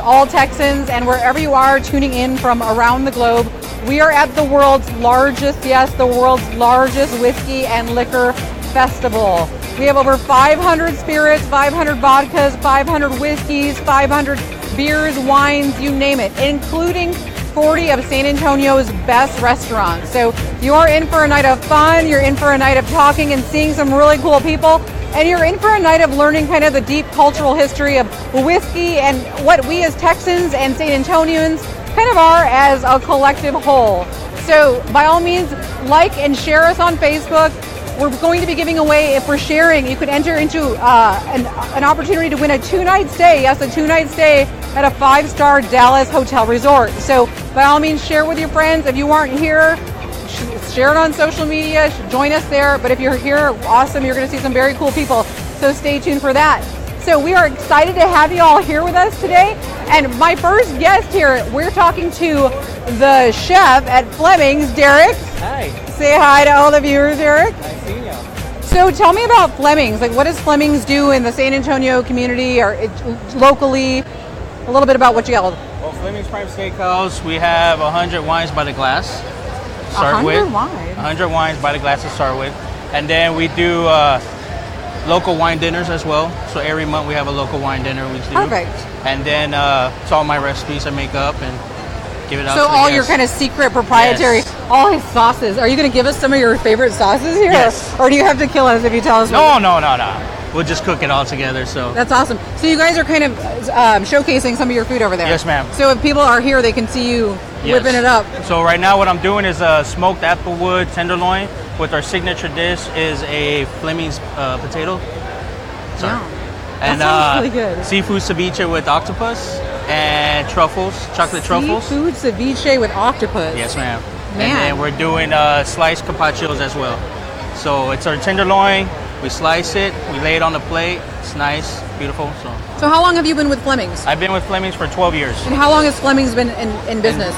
all Texans, and wherever you are tuning in from around the globe. We are at the world's largest, yes, the world's largest whiskey and liquor festival. We have over 500 spirits, 500 vodkas, 500 whiskeys, 500 beers, wines, you name it, including 40 of San Antonio's best restaurants. So you are in for a night of fun, you're in for a night of talking and seeing some really cool people, and you're in for a night of learning kind of the deep cultural history of whiskey and what we as Texans and San Antonians kind of are as a collective whole. So by all means, like and share us on Facebook. We're going to be giving away, if we're sharing, you could enter into an opportunity to win a 2-night stay. Yes, a 2-night stay at a 5-star Dallas hotel resort. So by all means, share with your friends. If you aren't here, share it on social media, join us there. But if you're here, awesome, you're going to see some very cool people. So stay tuned for that. So we are excited to have you all here with us today. And my first guest here, we're talking to the chef at Fleming's, Derek. Hi. Say hi to all the viewers, Derek. Nice seeing you. So tell me about Fleming's. Like, what does Fleming's do in the San Antonio community or locally? A little bit about what you got. Well, Fleming's Prime Steakhouse, we have 100 wines by the glass. Start 100 with wines? 100 wines by the glass to start with. And then we do local wine dinners as well. So every month we have a local wine dinner we do. Perfect. And then it's all my recipes I make up and give it out So to the all guests. your kind of secret proprietary, Yes. all his sauces. Are you going to give us some of your favorite sauces here? Yes. Or do you have to kill us if you tell us? No. We'll just cook it all together. So That's awesome. So you guys are kind of showcasing some of your food over there. Yes, ma'am. So if people are here, they can see you whipping it up. So right now what I'm doing is a smoked applewood tenderloin with our signature dish is a Fleming's potato. Sorry. Yeah. And That sounds really good. seafood ceviche with octopus and truffles, chocolate truffles. Seafood ceviche with octopus. Yes, ma'am. Man. And then we're doing sliced carpaccios as well. So it's our tenderloin. We slice it. We lay it on the plate. It's nice, beautiful. So how long have you been with Fleming's? I've been with Fleming's for 12 years. And how long has Fleming's been in business?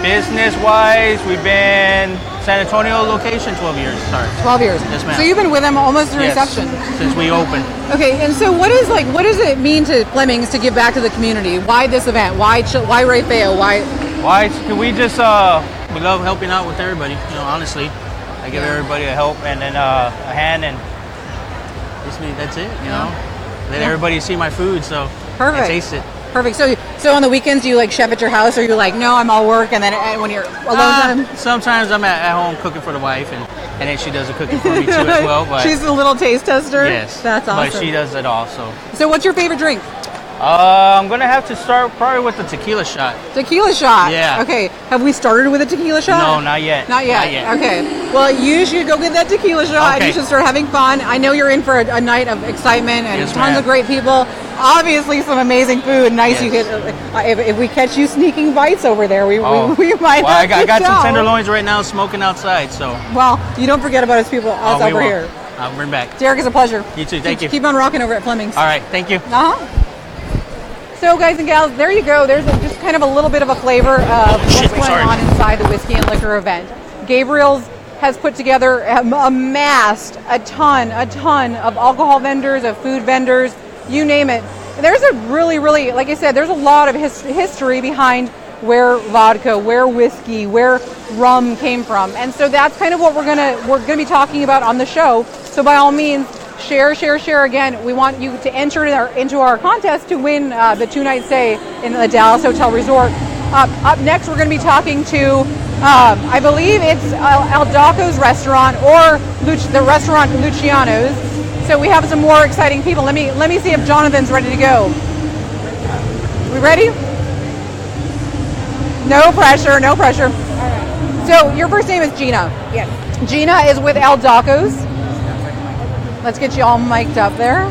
Business-wise, we've been San Antonio location 12 years. Sorry. 12 years. Yes, ma'am. So you've been with them almost through Yes, inception. since we opened. Okay, and so what does it mean to Fleming's to give back to the community? Why this event? Why Rafael? Why? We just we love helping out with everybody. You know, honestly, I give everybody a help and then a hand, and that's it. You know, let everybody see my food, so Perfect. I taste it. Perfect. So on the weekends, do you like chef at your house, or you're like, no, I'm all work, and then when you're alone time? Sometimes I'm at home cooking for the wife, and then she does the cooking for me too as well. But she's a little taste tester. yes, That's awesome. But she does it all. So what's your favorite drink? I'm gonna have to start probably with the tequila shot. Tequila shot. Yeah. Okay. Have we started with a tequila shot? No, not yet. Not yet. Okay. Well, you should go get that tequila shot, and Okay. you should start having fun. I know you're in for a night of excitement and Yes, tons ma'am. of great people. Obviously, some amazing food. Nice. Yes. You could. If we catch you sneaking bites over there, we might. Well, have I got to some tell. tenderloins right now smoking outside. So Well, you don't forget about us people us we over will. here. I'll bring back. Derek, it's a pleasure. You too. Thank you. Keep on rocking over at Fleming's. All right. Thank you. So, guys and gals, there you go. There's just kind of a little bit of a flavor of what's going on inside the Whiskey and Liquor event. Gabriel's has put together, amassed a ton of alcohol vendors, of food vendors, you name it. There's a really, like I said, there's a lot of history behind where vodka, where whiskey, where rum came from, and so that's kind of what we're gonna be talking about on the show. So by all means, share again. We want you to enter into our contest to win the 2-night stay in the Dallas Hotel Resort. Up next, we're going to be talking to, I believe it's El Daco's restaurant or the restaurant Luciano's. So we have some more exciting people. Let me see if Jonathan's ready to go. We ready? No pressure. All right. So your first name is Gina. Yes. Gina is with El Daco's. Let's get you all mic'd up there.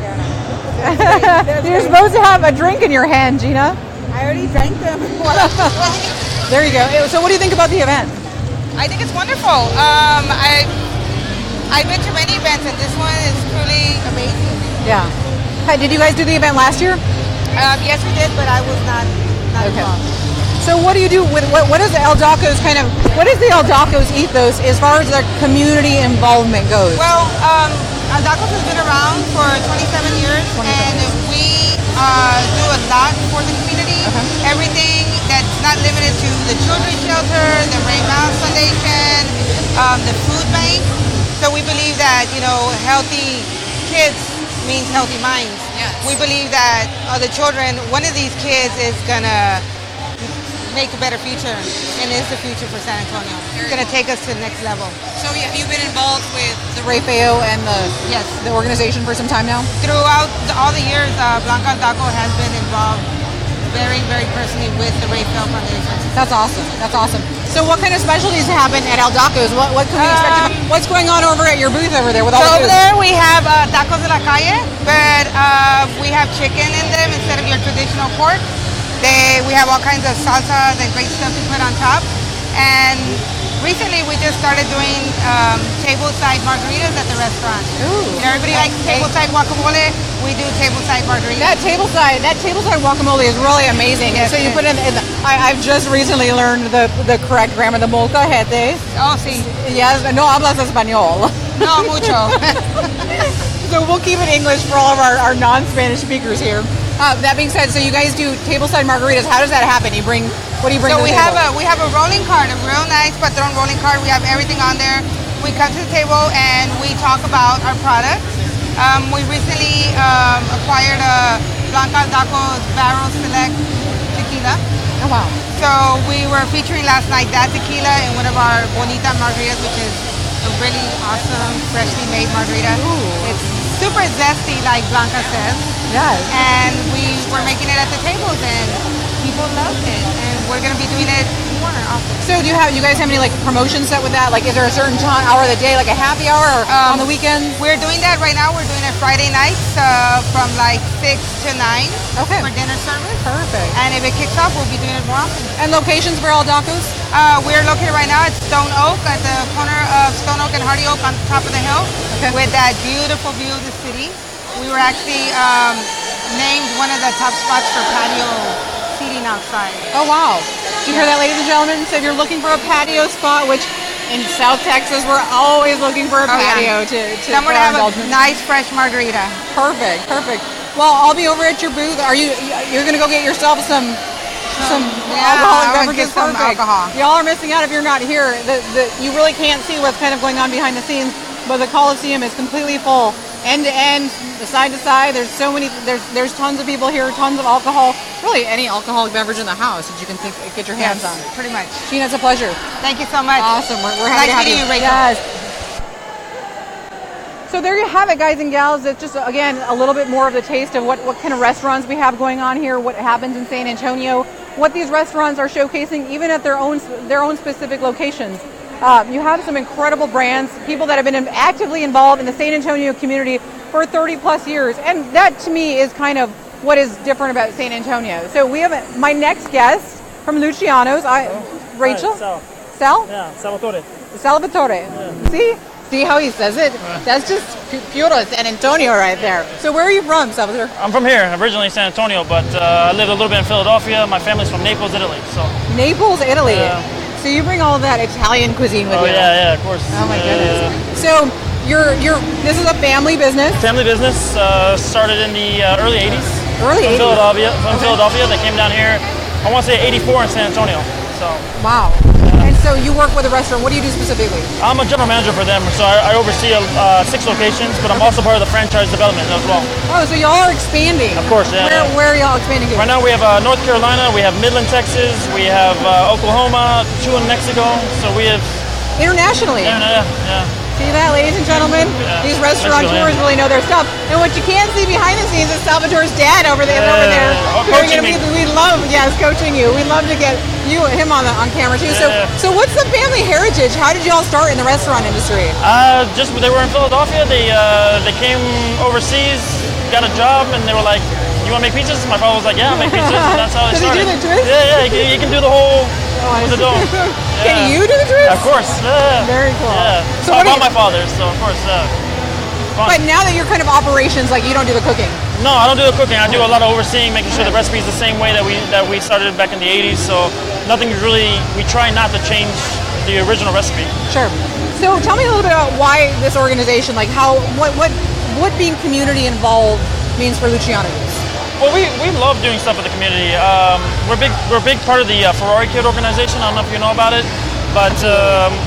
You're supposed to have a drink in your hand, Gina. I already drank them. There you go. So what do you think about the event? I think it's wonderful. I've been to many events, and this one is truly amazing. Yeah. Hey, did you guys do the event last year? Yes, we did, but I was not Okay. involved. So what do you do with what is the El Daco's what is the El Daco's ethos as far as their community involvement goes? Well, El Daco's has been around for 27 years, and we do a lot for the community. everything that's not limited to the children's shelter, the Ray Mouse Foundation, the food bank. So we believe that, healthy kids means healthy minds. Yes. We believe that the children, one of these kids is gonna make a better future and is the future for San Antonio. It's gonna take us to the next level. So have you been involved with the Rafael and Yes. the organization for some time now? Throughout all the years, Blanca Taco has been involved very, very personally with the Rafael Foundation. That's awesome. That's awesome. So what kind of specialties happen at El Daco's? What can we expect? What's going on over at your booth over there with all So the over food? there we have tacos de la calle, but we have chicken in them instead of your traditional pork. We have all kinds of salsas and great stuff to put on top. And recently we just started doing tableside margaritas at the restaurant. Ooh. Everybody likes tableside guacamole. We do tableside margaritas. That tableside guacamole is really amazing. Yes, So you it put in. I've just recently learned the correct grammar. The molcajetes. Oh, sí. Yes, no hablas español. No mucho. So we'll keep it English for all of our non-Spanish speakers here. That being said, so you guys do tableside margaritas. How does that happen? What do you bring So to the we table? have a rolling cart, a real nice patron rolling cart. We have everything on there. We come to the table and we talk about our products. We recently acquired a Blanca Taco's Barrel Select tequila. Oh wow. So we were featuring last night that tequila in one of our Bonita margaritas, which is a really awesome, freshly made margarita. Ooh. It's super zesty, like Blanca says. Yes. And we were making it at the tables, and people loved it. And we're gonna be doing it more often. So do you guys have any like promotions set with that? Like, is there a certain hour of the day, like a happy hour, or on the weekends? We're doing that right now. We're doing it Friday nights from like 6 to 9 Okay. for dinner service. Perfect. And if it kicks off, we'll be doing it more often. And locations for El Daco's? We're located right now at Stone Oak, at the corner of Stone Oak and Hardy Oak on top of the hill, Okay. with that beautiful view of the city. We were actually named one of the top spots for patio seating outside. Oh wow. Did you hear that, ladies and gentlemen? So if you're looking for a patio spot, which in South Texas we're always looking for a patio to Somewhere to for our have a indulgence. nice fresh margarita. Perfect. Well, I'll be over at your booth. You're gonna go get yourself some alcoholic I would beverages? get some Perfect. alcohol. Y'all are missing out if you're not here. You really can't see what's kind of going on behind the scenes, but the Coliseum is completely full, end to end, side to side. There's so many. There's tons of people here, tons of alcohol. Really, any alcoholic beverage in the house that you can get your hands on. Pretty much. Sheena, it's a pleasure. Thank you so much. Awesome. We're happy to have meeting you. you, Rachel. Yes. So there you have it, guys and gals. It's just, again, a little bit more of the taste of what kind of restaurants we have going on here, what happens in San Antonio, what these restaurants are showcasing, even at their own specific locations. You have some incredible brands, people that have been actively involved in the San Antonio community for 30 plus years. And that, to me, is kind of what is different about San Antonio. So we have my next guest from Luciano's, Rachel? Hi, Sal? Yeah, Salvatore. Salvatore. Yeah. See how he says it? That's just pure San Antonio right there. So where are you from, Salvatore? I'm from here, originally San Antonio, but I lived a little bit in Philadelphia. My family's from Naples, Italy. So. Naples, Italy. Yeah. So you bring all of that Italian cuisine with Oh you. yeah, of course. Oh my goodness. So this is a family business. Family business started in the early '80s. Early from 80s. Philadelphia. They came down here. I want to say '84 in San Antonio. So. Wow. And so you work with a restaurant. What do you do specifically? I'm a general manager for them, so I oversee 6 locations, but I'm also part of the franchise development as well. Oh, so y'all are expanding. Of course, yeah. Where are y'all expanding to? Right now we have North Carolina, we have Midland, Texas, we have Oklahoma, 2 in Mexico, so we have... Internationally. Yeah. See that, ladies and gentlemen? Yeah. These restaurateurs really know their stuff. And what you can't see behind the scenes is Salvatore's dad over there. Coaching me. We love, coaching you. We love to get him on camera too. Yeah. So what's the family heritage? How did you all start in the restaurant industry? Just they were in Philadelphia. They came overseas, got a job, and they were like, "You want to make pizzas?" My father was like, "Yeah, I'll make pizzas." And that's how they Does he started. do the twist? Yeah. He can do the whole with the dough. Can you do the twist? Of course. Yeah. Very cool. Yeah. So I what do bought you- my father, so of course. Fun. But now that you're kind of operations, like you don't do the cooking. No, I don't do the cooking. I do a lot of overseeing, making sure the recipe is the same way that we started back in the '80s. So nothing really. We try not to change the original recipe. Sure. So tell me a little bit about why this organization, like what being community involved means for Luciano's. Well, we love doing stuff with the community. We're a big part of the Ferrari Kid organization. I don't know if you know about it, but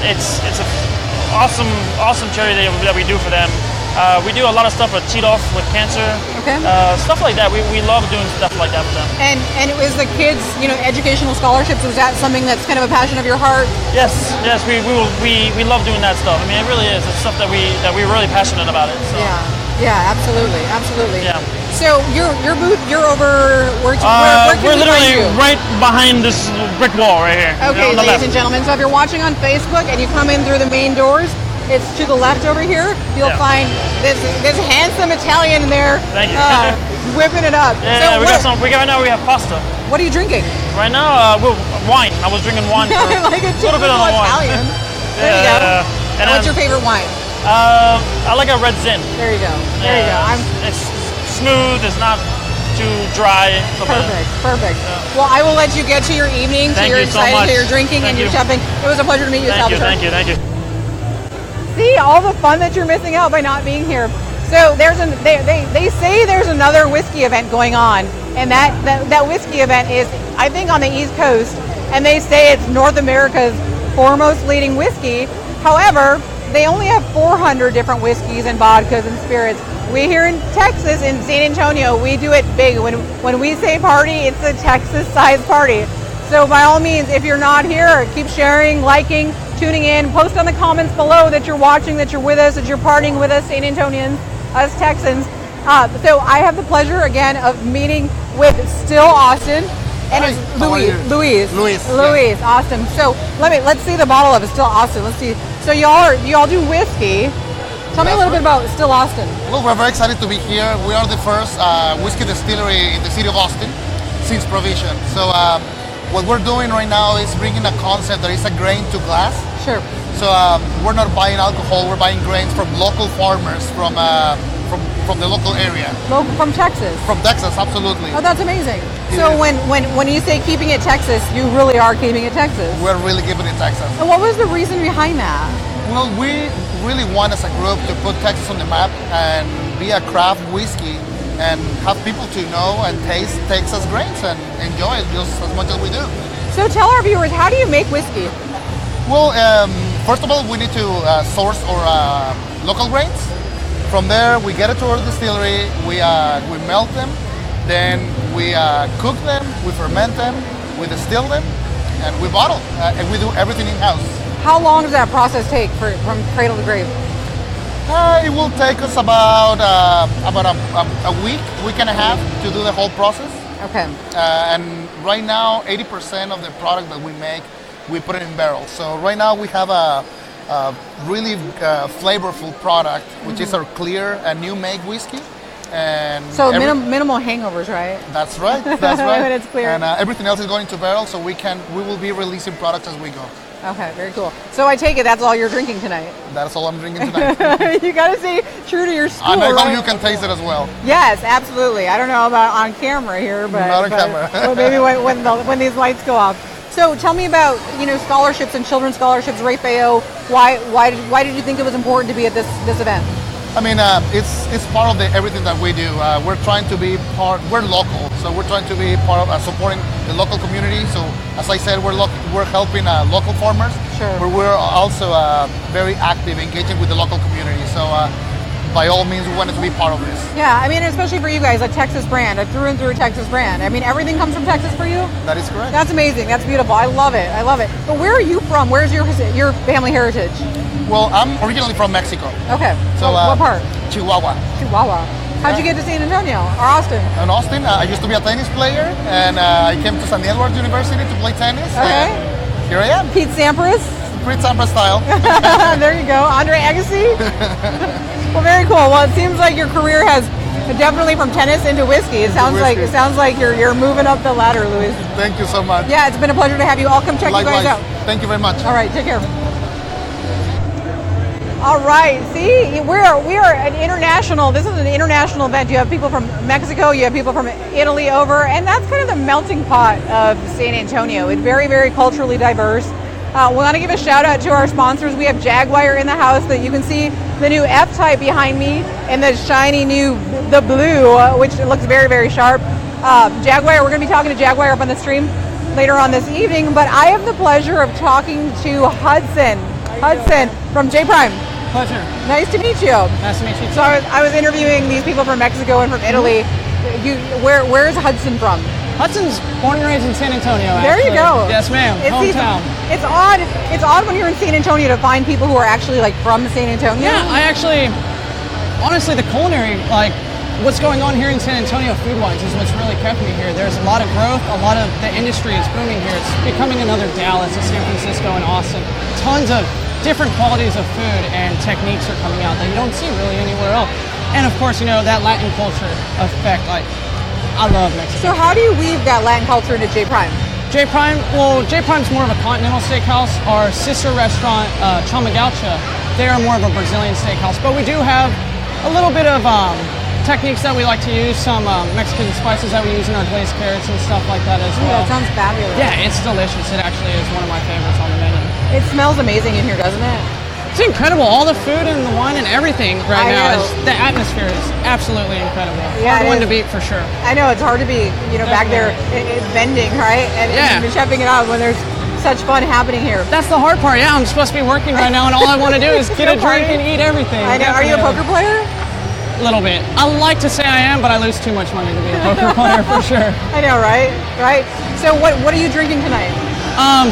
it's an awesome charity that we do for them. We do a lot of stuff with Cheat-Off with cancer, stuff like that. We love doing stuff like that with them. And it was the kids, educational scholarships. Was that something that's kind of a passion of your heart? Yes. We love doing that stuff. I mean, it really is. It's stuff that we're really passionate about it. So. Yeah, absolutely. Yeah. So your booth, you're over. Where can we're we literally find you? right behind this brick wall right here. Okay, on the ladies left. and gentlemen. So if you're watching on Facebook and you come in through the main doors, it's to the left over here. You'll find this handsome Italian in there. Thank you. Whipping it up. Yeah, right now we have pasta. What are you drinking? Right now, wine. I was drinking wine for like a little bit on the Italian. wine. There you go. And what's your favorite wine? I like a red zin. There you go. It's smooth. It's not too dry. Perfect. Well, I will let you get to your evening. Thank you're you so excited, much. so you're drinking and you're shopping. It was a pleasure to meet you, Salvatore. Thank you. See all the fun that you're missing out by not being here. So they say there's another whiskey event going on, and that whiskey event is, I think, on the East Coast, and they say it's North America's foremost leading whiskey. However, they only have 400 different whiskeys and vodkas and spirits. We here in Texas, in San Antonio, we do it big. When we say party, it's a Texas-sized party. So by all means, if you're not here, keep sharing, liking, tuning in. Post on the comments below that you're watching, that you're with us, that you're partying with us, San Antonians, us Texans. So I have the pleasure again of meeting with Still Austin, and Hi, it's Luis. Yeah. Awesome. So let's see the bottle of it. Still Austin. Let's see. So y'all do whiskey. Tell me a little bit about Still Austin. Well, we're very excited to be here. We are the first whiskey distillery in the city of Austin since Prohibition. So what we're doing right now is bringing a concept that is a grain to glass. Sure. So we're not buying alcohol. We're buying grains from local farmers from the local area. From Texas. From Texas, absolutely. Oh, that's amazing. It So is. when you say keeping it Texas, you really are keeping it Texas. We're really keeping it Texas. And what was the reason behind that? Well, we really want as a group to put Texas on the map and be a craft whiskey and have people to know and taste Texas grains and enjoy it just as much as we do. So tell our viewers, how do you make whiskey? Well, first of all, we need to source our local grains. From there, we get it to our distillery, we melt them, then we cook them, we ferment them, we distill them, and we bottle. And we do everything in-house. How long does that process take from cradle to grave? It will take us about a week and a half to do the whole process. Okay. And right now, 80% of the product that we make, we put it in barrels. So right now we have a really flavorful product, which is our clear and new make whiskey. And so minimal hangovers, right? That's right. That's right. When it's clear. And everything else is going to barrel, so we will be releasing products as we go. Okay, very cool. So I take it that's all you're drinking tonight. That's all I'm drinking tonight. You got to stay true to your school. And I hope right? you can taste it as well. Yes, absolutely. I don't know about on camera here, but Not on camera. Well, maybe when these lights go off. So tell me about scholarships and children's scholarships. Ray Feo, why did you think it was important to be at this event? I mean, it's part of everything that we do. We're trying to be we're local, so we're trying to be part of supporting the local community. So as I said, we're helping local farmers, Sure. but we're also very active, engaging with the local community. So by all means, we wanted to be part of this. Yeah, I mean, especially for you guys, a Texas brand, a through and through Texas brand. I mean, everything comes from Texas for you? That is correct. That's amazing. That's beautiful. I love it. But where are you from? Where's your family heritage? Well, I'm originally from Mexico. Okay. So what part? Chihuahua. Chihuahua. How'd you get to San Antonio or Austin? In Austin, I used to be a tennis player, and I came to San Edwards University to play tennis. Okay. And here I am. Pete Sampras? Pete Sampras style. There you go. Andre Agassi? Well, very cool. Well, it seems like your career has definitely from tennis into whiskey. It sounds like you're moving up the ladder, Luis. Thank you so much. Yeah, it's been a pleasure to have you. I'll come check Likewise. you guys out. Thank you very much. All right, take care. All right, see, we are an international. This is an international event. You have people from Mexico, you have people from Italy over, and that's kind of the melting pot of San Antonio. It's very, very culturally diverse. We want to give a shout out to our sponsors. We have Jaguar in the house. That you can see the new F-Type behind me, and the shiny new the blue, which looks very, very sharp. Jaguar, we're going to be talking to Jaguar up on the stream later on this evening, but I have the pleasure of talking to Hudson. Hudson from J Prime. Pleasure. Nice to meet you. Nice to meet you too. So I was interviewing these people from Mexico and from Italy. Where's Hudson from? Hudson's born and raised in San Antonio. There you go. Yes, ma'am. Hometown. It's odd. It's odd when you're in San Antonio to find people who are actually like from San Antonio. Yeah, I actually, honestly, the culinary, like what's going on here in San Antonio food-wise is what's really kept me here. There's a lot of growth. A lot of the industry is booming here. It's becoming another Dallas, a San Francisco, and Austin. Tons of different qualities of food and techniques are coming out that you don't see really anywhere else. And of course, you know, that Latin culture effect, like, I love Mexico. So how do you weave that Latin culture into J Prime? J Prime, well, J Prime's more of a continental steakhouse. Our sister restaurant, Chama Gaucha, they are more of a Brazilian steakhouse. But we do have a little bit of techniques that we like to use, some Mexican spices that we use in our glazed carrots and stuff like that as well. That sounds fabulous. Yeah, it's delicious. It actually is one of my favorites on the menu. It smells amazing in here, doesn't it? It's incredible. All the food and the wine and everything right now. The atmosphere is absolutely incredible. Yeah, Hard one to beat for sure. I know, it's hard to be, back there vending, right? And chefing it out when there's such fun happening here. That's the hard part. Yeah, I'm supposed to be working right now, and all I want to do is get a drink and eat everything. I know. Are you a poker player? A little bit. I like to say I am, but I lose too much money to be a poker player for sure. I know, right? Right. So what are you drinking tonight?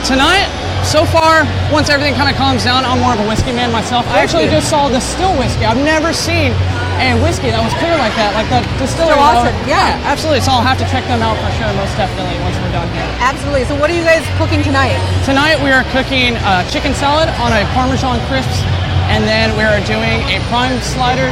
Tonight, so far, once everything kind of calms down, I'm more of a whiskey man myself. I actually just saw the still whiskey. I've never seen a whiskey that was clear like that, like the distillery. So awesome. Yeah, absolutely. So I'll have to check them out for sure, most definitely, once we're done here. Absolutely. So what are you guys cooking tonight? Tonight we are cooking chicken salad on a Parmesan crisps, and then we are doing a prime slider.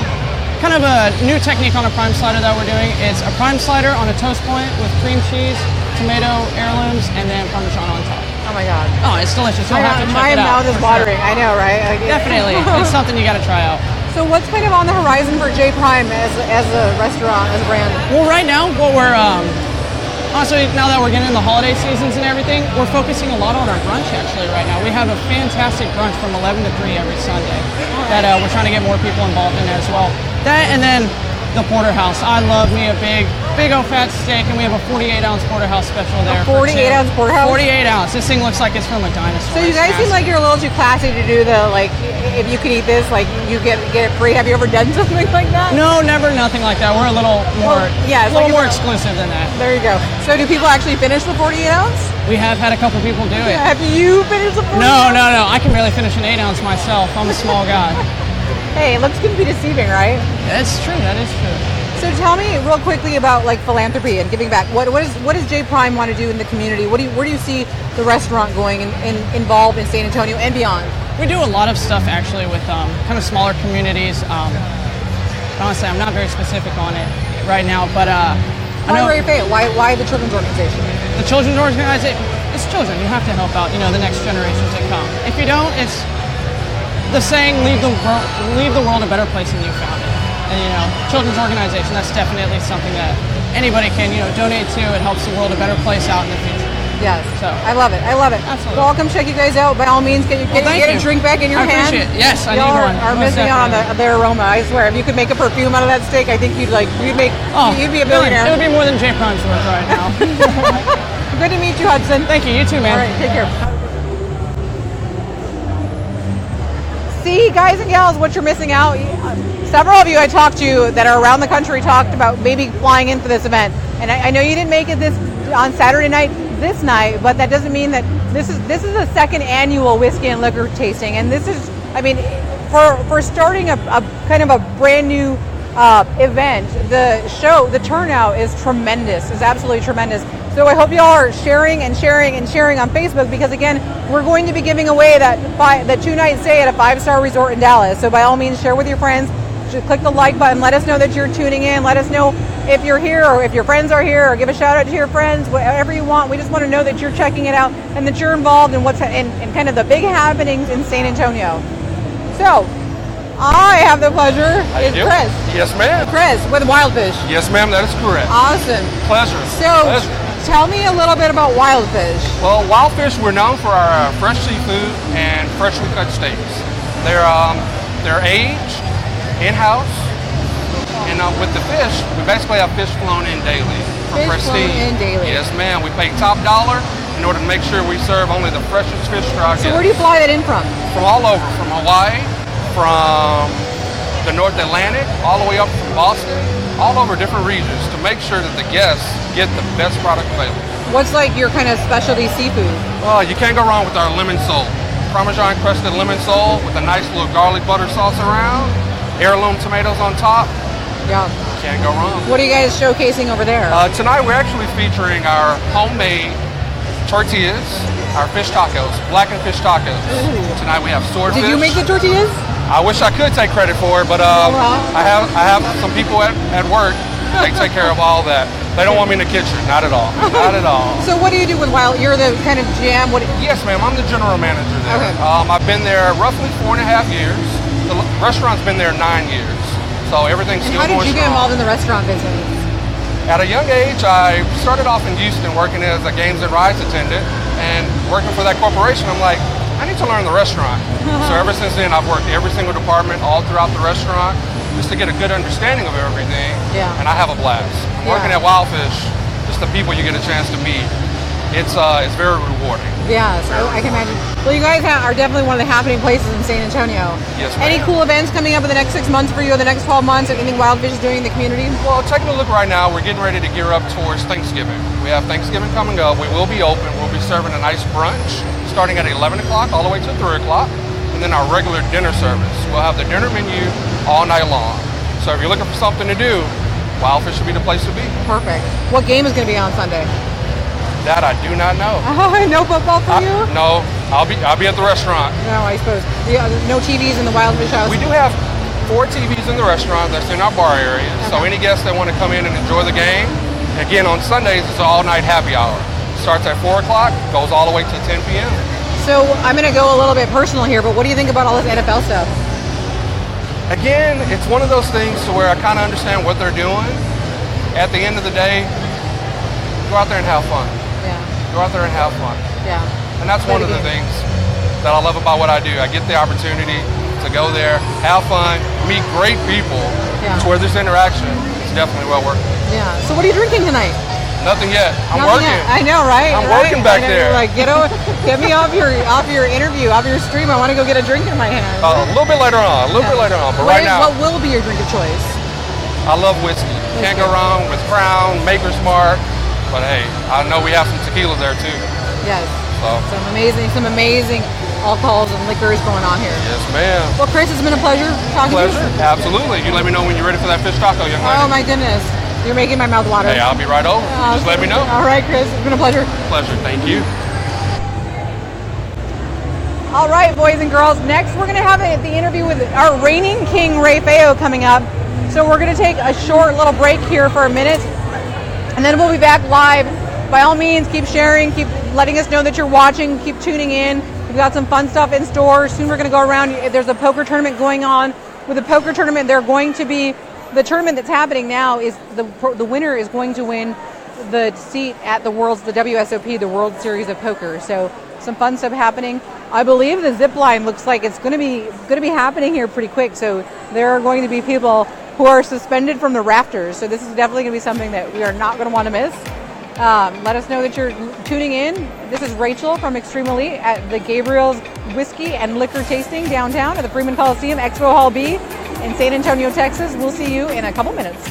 Kind of a new technique on a prime slider that we're doing. It's a prime slider on a toast point with cream cheese, tomato, heirlooms, and then Parmesan on top. Oh my God. Oh, it's delicious. You'll have to check it out. My mouth is watering. Sure. I know, right? Definitely. It's something you got to try out. So what's kind of on the horizon for J Prime as a restaurant, as a brand? Well, right now, what we're honestly, now that we're getting in the holiday seasons and everything, we're focusing a lot on our brunch actually right now. We have a fantastic brunch from 11 to 3 every Sunday that we're trying to get more people involved in as well. That and then the porterhouse. I love me a big old fat steak, and we have a 48-ounce porterhouse special there. A 48-ounce porterhouse? 48 ounce. This thing looks like it's from a dinosaur. So you guys seem like you're a little too classy to do the, like, if you could eat this, like, you get it free. Have you ever done something like that? No, never, nothing like that. We're a little more, more exclusive than that. There you go. So do people actually finish the 48-ounce? We have had a couple people do it. Have you finished the 48-ounce? No. I can barely finish an 8-ounce myself. I'm a small guy. Hey, looks can be deceiving, right? That's true. That is true. So tell me real quickly about like philanthropy and giving back. What does J Prime want to do in the community? Where do you see the restaurant going and involved in San Antonio and beyond? We do a lot of stuff actually with kind of smaller communities. Honestly, I'm not very specific on it right now, but Why the children's organization? The children's organization. It's children. You have to help out. The next generations that come. If you don't, it's the saying, leave the world a better place than you found it. And children's organization, that's definitely something that anybody can, donate to. It helps the world a better place out in the future. Yes. So I love it. Absolutely. Well, I'll come check you guys out. By all means, get a drink back in your hand. I appreciate it. Yes, I need one. Are missing out on their aroma. I swear. If you could make a perfume out of that steak, I think you'd be a billionaire. It would be more than J Prime's worth right now. Good to meet you, Hudson. Thank you. You too, man. All right. Take care. See, guys and gals, what you're missing out. Several of you I talked to that are around the country talked about maybe flying in for this event. And I know you didn't make it on Saturday night this night, but that doesn't mean that this is the second annual whiskey and liquor tasting. And this is, for starting a kind of a brand new event, the turnout is tremendous. It's absolutely tremendous. So I hope y'all are sharing on Facebook, because again, we're going to be giving away that 2-night stay at a 5-star resort in Dallas. So by all means, share with your friends. Just click the like button. Let us know that you're tuning in. Let us know if you're here or if your friends are here, or give a shout out to your friends, whatever you want. We just want to know that you're checking it out and that you're involved in what's in kind of the big happenings in San Antonio. So I have the pleasure. It's Chris. Yes, ma'am. Chris with Wildfish. Yes, ma'am. That is correct. Awesome. Pleasure. So tell me a little bit about Wildfish. Well, Wildfish, we're known for our fresh seafood and freshly cut steaks. They're aged in-house And with the fish, we basically have fish flown in daily from Fish flown Prestige. in daily. Yes, ma'am. We pay top dollar in order to make sure we serve only the freshest fish for our So guests. where do you fly that in from? From all over, from Hawaii, from the North Atlantic, all the way up from Boston, all over different regions to make sure that the guests get the best product available. What's like your kind of specialty seafood? Well, you can't go wrong with our lemon sole. Parmesan crusted lemon sole with a nice little garlic butter sauce around, heirloom tomatoes on top. Yeah. Can't go wrong. What are you guys showcasing over there? Tonight we're actually featuring our homemade tortillas, our fish tacos, blackened fish tacos. Ooh. Tonight we have swordfish. Did you make the tortillas? I wish I could take credit for it, but I have some people at work. They take care of all that. They don't want me in the kitchen. Not at all. Not at all. So what do you do with Wild? You're the kind of GM. What? Yes, ma'am. I'm the general manager there. Okay. I've been there roughly 4.5 years. The restaurant's been there 9 years. So everything's still How going did you get strong. involved in the restaurant business? At a young age, I started off in Houston working as a games and rides attendant, and working for that corporation, I'm like, I need to learn the restaurant. So ever since then, I've worked every single department all throughout the restaurant just to get a good understanding of everything. Yeah. And I have a blast. Working at Wild Fish, just the people you get a chance to meet, it's very rewarding. Yeah, so I can imagine. Well, you guys are definitely one of the happening places in San Antonio. Yes, ma'am. Any cool events coming up in the next 6 months for you, or the next 12 months, or anything Wild Fish is doing in the community? Well, taking a look right now, we're getting ready to gear up towards Thanksgiving. We have Thanksgiving coming up. We will be open. We'll be serving a nice brunch starting at 11 o'clock all the way to 3 o'clock. And then our regular dinner service. We'll have the dinner menu all night long. So if you're looking for something to do, Wild Fish will be the place to be. Perfect. What game is going to be on Sunday? That I do not know. No football for you? No, I'll be at the restaurant. No, I suppose. Yeah, no TVs in the Wild Fish house? We do have 4 TVs in the restaurant that's in our bar area. So any guests that want to come in and enjoy the game, again, on Sundays, it's an all-night happy hour. Starts at 4 o'clock, goes all the way to 10 p.m. So I'm going to go a little bit personal here, but what do you think about all this NFL stuff? Again, it's one of those things to where I kind of understand what they're doing. At the end of the day, go out there and have fun. Yeah. Go out there and have fun. Yeah. And that's one of the things that I love about what I do. I get the opportunity to go there, have fun, meet great people, to where this interaction is definitely well worth it. Yeah. So what are you drinking tonight? Nothing yet. I'm Nothing working. yet. I know, right? I'm Right? working back I know, there. you're like, get me off your interview, off your stream. I want to go get a drink in my hand. A little bit later on. But right now, what will be your drink of choice? I love whiskey. Can't go wrong with Crown, Maker's Mark. But hey, I know we have some tequila there too. Yes. So. Some amazing alcohols and liquors going on here. Yes, ma'am. Well, Chris, it's been a pleasure talking to you. Absolutely. You let me know when you're ready for that fish taco, young lady. Oh my goodness. You're making my mouth water. Hey, I'll be right over. Just let me know. All right, Chris. It's been a pleasure. Pleasure. Thank you. All right, boys and girls. Next, we're going to have the interview with our reigning king, Rafael, coming up. So we're going to take a short little break here for a minute, and then we'll be back live. By all means, keep sharing, keep letting us know that you're watching, keep tuning in. We've got some fun stuff in store. Soon we're going to go around. There's a poker tournament going on. With the poker tournament, they're going to be... The tournament that's happening now is the winner is going to win the seat at the WSOP, the World Series of Poker. So some fun stuff happening. I believe the zip line looks like it's going to be happening here pretty quick. So there are going to be people who are suspended from the rafters. So this is definitely going to be something that we are not going to want to miss. Let us know that you're tuning in. This is Rachel from Extreme Elite at the Gabriel's Whiskey and Liquor Tasting downtown at the Freeman Coliseum, Expo Hall B in San Antonio, Texas. We'll see you in a couple minutes.